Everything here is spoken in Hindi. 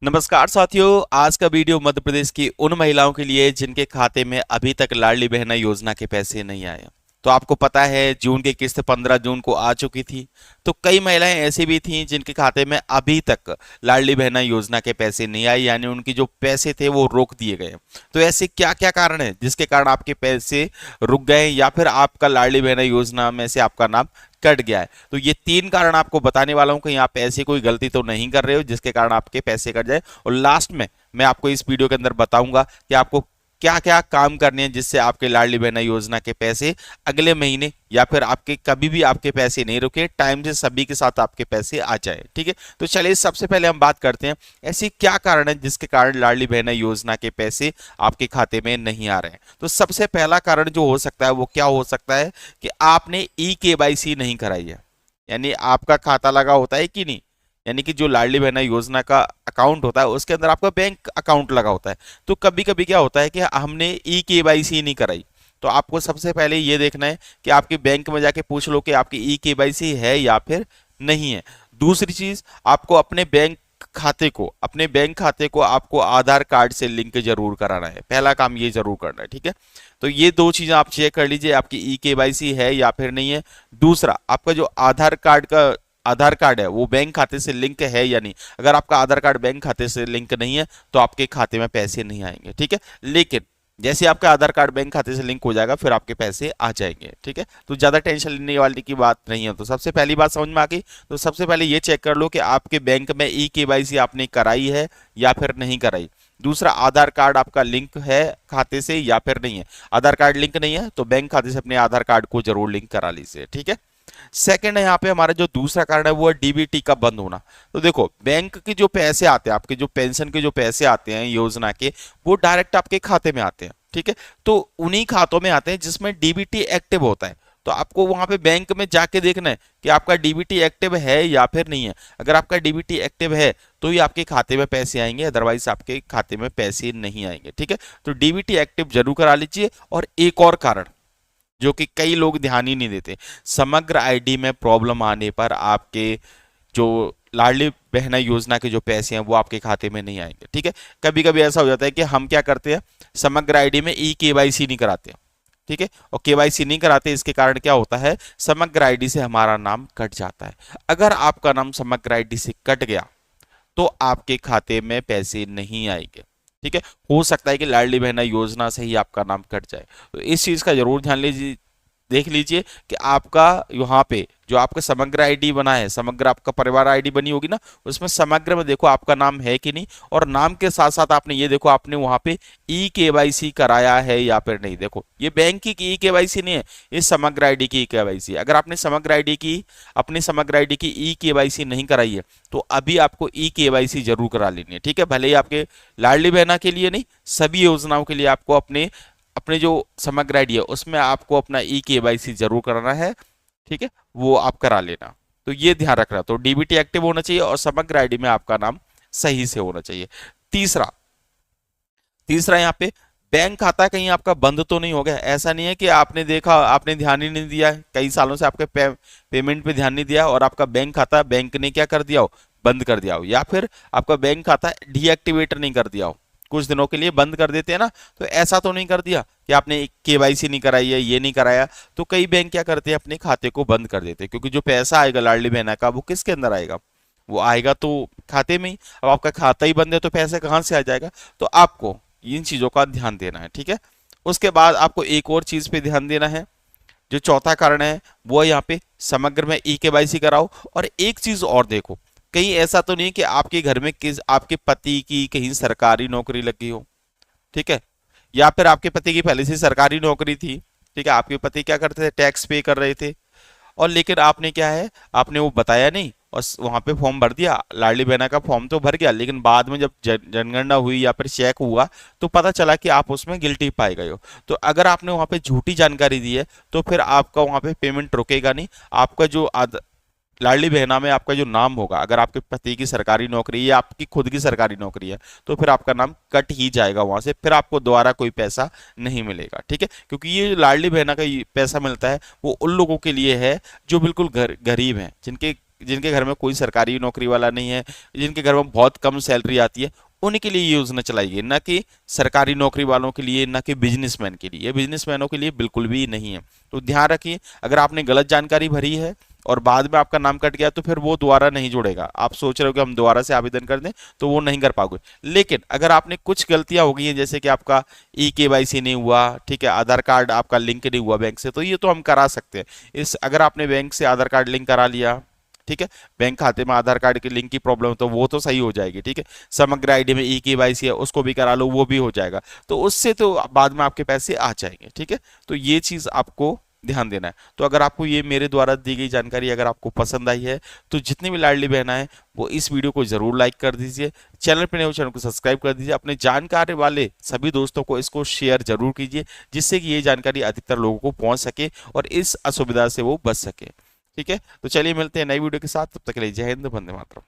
नमस्कार साथियों, आज का वीडियो मध्य प्रदेश की उन महिलाओं के लिए जिनके खाते में अभी तक लाडली बहन योजना के पैसे नहीं आए। तो आपको पता है जून की किस्त 15 जून को आ चुकी थी। तो कई महिलाएं ऐसी भी थीं जिनके खाते में अभी तक लाडली बहना योजना के पैसे नहीं आए, यानी उनकी जो पैसे थे वो रोक दिए गए। तो ऐसे क्या क्या कारण है जिसके कारण आपके पैसे रुक गए या फिर आपका लाडली बहना योजना में से आपका नाम कट गया है? तो ये 3 कारण आपको बताने वाला हूं, कहीं आप ऐसी कोई गलती तो नहीं कर रहे हो जिसके कारण आपके पैसे कट जाए। और लास्ट में मैं आपको इस वीडियो के अंदर बताऊंगा कि आपको क्या क्या काम करने हैं जिससे आपके लाडली बहना योजना के पैसे अगले महीने या फिर आपके कभी भी आपके पैसे नहीं रुके, टाइम से सभी के साथ आपके पैसे आ जाए। ठीक है, तो चलिए सबसे पहले हम बात करते हैं ऐसी क्या कारण है जिसके कारण लाडली बहना योजना के पैसे आपके खाते में नहीं आ रहे हैं। तो सबसे पहला कारण जो हो सकता है वो क्या हो सकता है कि आपने ई-केवाईसी नहीं कराई है। यानी आपका खाता लगा होता है कि नहीं, यानी कि जो लाडली बहना योजना का अकाउंट होता है उसके अंदर आपका बैंक अकाउंट लगा होता है। तो कभी कभी क्या होता है कि हमने ई-केवाईसी नहीं कराई। तो आपको सबसे पहले ये देखना है कि आपके बैंक में जाके पूछ लो कि आपकी ई-केवाईसी है या फिर नहीं है। दूसरी चीज, आपको अपने बैंक खाते को आपको आधार कार्ड से लिंक जरूर कराना है। पहला काम ये जरूर करना है। ठीक है, तो ये 2 चीजें आप चेक कर लीजिए, आपकी ई-केवाईसी है या फिर नहीं है। दूसरा, आपका जो आधार कार्ड है वो बैंक खाते से लिंक है या नहीं। अगर आपका आधार कार्ड बैंक खाते से लिंक नहीं है तो आपके खाते में पैसे नहीं आएंगे। ठीक है, लेकिन जैसे आपका आधार कार्ड बैंक खाते से लिंक हो जाएगा फिर आपके पैसे आ जाएंगे। ठीक है, तो ज्यादा टेंशन लेने वाली की बात नहीं है। तो सबसे पहली बात समझ में आ गई। तो सबसे पहले ये चेक कर लो कि आपके बैंक में ई-केवाईसी आपने कराई है या फिर नहीं कराई। दूसरा, आधार कार्ड आपका लिंक है खाते से या फिर नहीं है। आधार कार्ड लिंक नहीं है तो बैंक खाते से अपने आधार कार्ड को जरूर लिंक करा लीजिए। ठीक है, सेकंड है यहाँ पे हमारा जो दूसरा कारण है वो है डीबीटी का बंद होना। तो देखो, बैंक के जो पैसे आते हैं, आपके जो पेंशन के जो पैसे आते हैं योजना के, वो डायरेक्ट आपके खाते में आते हैं। ठीक है, तो उन्हीं खातों में आते हैं जिसमें डीबीटी एक्टिव होता है। तो आपको वहां पे बैंक में जाके देखना है कि आपका डीबीटी एक्टिव है या फिर नहीं है। अगर आपका डीबीटी एक्टिव है तो ही आपके खाते में पैसे आएंगे, अदरवाइज आपके खाते में पैसे नहीं आएंगे। ठीक है, तो डीबीटी एक्टिव जरूर करा लीजिए। और एक और कारण जो कि कई लोग ध्यान ही नहीं देते, समग्र आईडी में प्रॉब्लम आने पर आपके जो लाडली बहना योजना के जो पैसे हैं वो आपके खाते में नहीं आएंगे। ठीक है, कभी कभी ऐसा हो जाता है कि हम क्या करते हैं, समग्र आईडी में ई-केवाईसी नहीं कराते। ठीक है, और केवाईसी नहीं कराते, इसके कारण क्या होता है, समग्र आईडी से हमारा नाम कट जाता है। अगर आपका नाम समग्र आईडी से कट गया तो आपके खाते में पैसे नहीं आएंगे। ठीक है, हो सकता है कि लाडली बहना योजना से ही आपका नाम कट जाए। तो इस चीज का जरूर ध्यान लीजिए, देख लीजिए कि आपका यहाँ पे जो आपका समग्र आईडी बना है, समग्र आपका परिवार आईडी बनी होगी ना, उसमें समग्र में देखो आपका नाम है कि नहीं। और नाम के साथ साथ आपने ये देखो आपने वहां पे ई-केवाईसी कराया है या फिर नहीं। देखो, ये बैंक की ई-केवाईसी नहीं है, ये समग्र आईडी की ई-केवाईसी। अगर आपने समग्र आईडी की ई-केवाईसी नहीं कराई है तो अभी आपको ई-केवाईसी जरूर करा लेनी है। ठीक है, भले ही आपके लाडली बहना के लिए नहीं, सभी योजनाओं के लिए आपको अपने अपने जो समग्र आईडी है उसमें आपको अपना ई-केवाईसी जरूर कराना है। ठीक है, वो आप करा लेना। तो ये ध्यान रखना, तो डीबीटी एक्टिव होना चाहिए और समग्र आईडी में आपका नाम सही से होना चाहिए। तीसरा तीसरा यहाँ पे बैंक खाता कहीं आपका बंद तो नहीं हो गया। ऐसा नहीं है कि आपने देखा, आपने ध्यान ही नहीं दिया, कई सालों से आपके पेमेंट पे ध्यान नहीं दिया और आपका बैंक खाता बैंक ने क्या कर दिया हो, बंद कर दिया हो। या फिर आपका बैंक खाता डीएक्टिवेट नहीं कर दिया हो, कुछ दिनों के लिए बंद कर देते हैं ना, तो ऐसा तो नहीं कर दिया कि आपने केवाईसी नहीं कराई है, ये नहीं कराया। तो कई बैंक क्या करते हैं, अपने खाते को बंद कर देते हैं, क्योंकि जो पैसा आएगा लाडली बहना का वो किसके अंदर आएगा, वो आएगा तो खाते में ही। अब आपका खाता ही बंद है तो पैसा कहाँ से आ जाएगा। तो आपको इन चीजों का ध्यान देना है। ठीक है, उसके बाद आपको एक और चीज पे ध्यान देना है। जो चौथा कारण है वो यहाँ पे समग्र में ई-केवाईसी कराओ। और एक चीज और देखो, कहीं ऐसा तो नहीं कि आपके घर में आपके पति की कहीं सरकारी नौकरी लगी हो। ठीक है, या फिर आपके पति की पहले से सरकारी नौकरी थी। ठीक है, आपके पति क्या करते थे, टैक्स पे कर रहे थे, और लेकिन आपने क्या है, आपने वो बताया नहीं और वहां पे फॉर्म भर दिया, लाडली बहना का फॉर्म तो भर गया, लेकिन बाद में जब जनगणना हुई या फिर चेक हुआ तो पता चला कि आप उसमें गिल्टी पाए गए हो। तो अगर आपने वहां पे झूठी जानकारी दी है तो फिर आपका वहां पे पेमेंट रुकेगा नहीं। आपका जो लाडली बहना में आपका जो नाम होगा, अगर आपके पति की सरकारी नौकरी या आपकी खुद की सरकारी नौकरी है तो फिर आपका नाम कट ही जाएगा वहां से, फिर आपको दोबारा कोई पैसा नहीं मिलेगा। ठीक है, क्योंकि ये लाडली बहना का पैसा मिलता है वो उन लोगों के लिए है जो बिल्कुल गरीब हैं, जिनके घर में कोई सरकारी नौकरी वाला नहीं है, जिनके घर में बहुत कम सैलरी आती है, उन्हीं के लिए ये योजना चलाई गई, ना कि सरकारी नौकरी वालों के लिए, ना कि बिजनेसमैन के लिए। बिजनेसमैनों के लिए बिल्कुल भी नहीं है। तो ध्यान रखिए, अगर आपने गलत जानकारी भरी है और बाद में आपका नाम कट गया तो फिर वो दोबारा नहीं जुड़ेगा। आप सोच रहे हो कि हम दोबारा से आवेदन कर दें, तो वो नहीं कर पाओगे। लेकिन अगर आपने कुछ गलतियां हो गई हैं, जैसे कि आपका KYC नहीं हुआ, ठीक है, आधार कार्ड आपका लिंक नहीं हुआ बैंक से, तो ये तो हम करा सकते हैं। अगर आपने बैंक से आधार कार्ड लिंक करा लिया, ठीक है, बैंक खाते में आधार कार्ड के लिंक की प्रॉब्लम तो वो तो सही हो जाएगी, ठीक है। समग्र आईडी में KYC है, उसको भी करा लो, वो भी हो जाएगा। तो उससे तो बाद में आपके पैसे आ जाएंगे, ठीक है। तो ये चीज आपको ध्यान देना है। तो अगर आपको ये मेरे द्वारा दी गई जानकारी अगर आपको पसंद आई है, तो जितनी भी लाडली बहना है वो इस वीडियो को जरूर लाइक कर दीजिए। चैनल पर नए हो, चैनल को सब्सक्राइब कर दीजिए। अपने जानकारी वाले सभी दोस्तों को इसको शेयर जरूर कीजिए, जिससे कि ये जानकारी अधिकतर लोगों को पहुंच सके और इस असुविधा से वो बच सके, ठीक है। तो चलिए मिलते हैं नई वीडियो के साथ, तब तक के लिए जय हिंद, वंदे मातरम।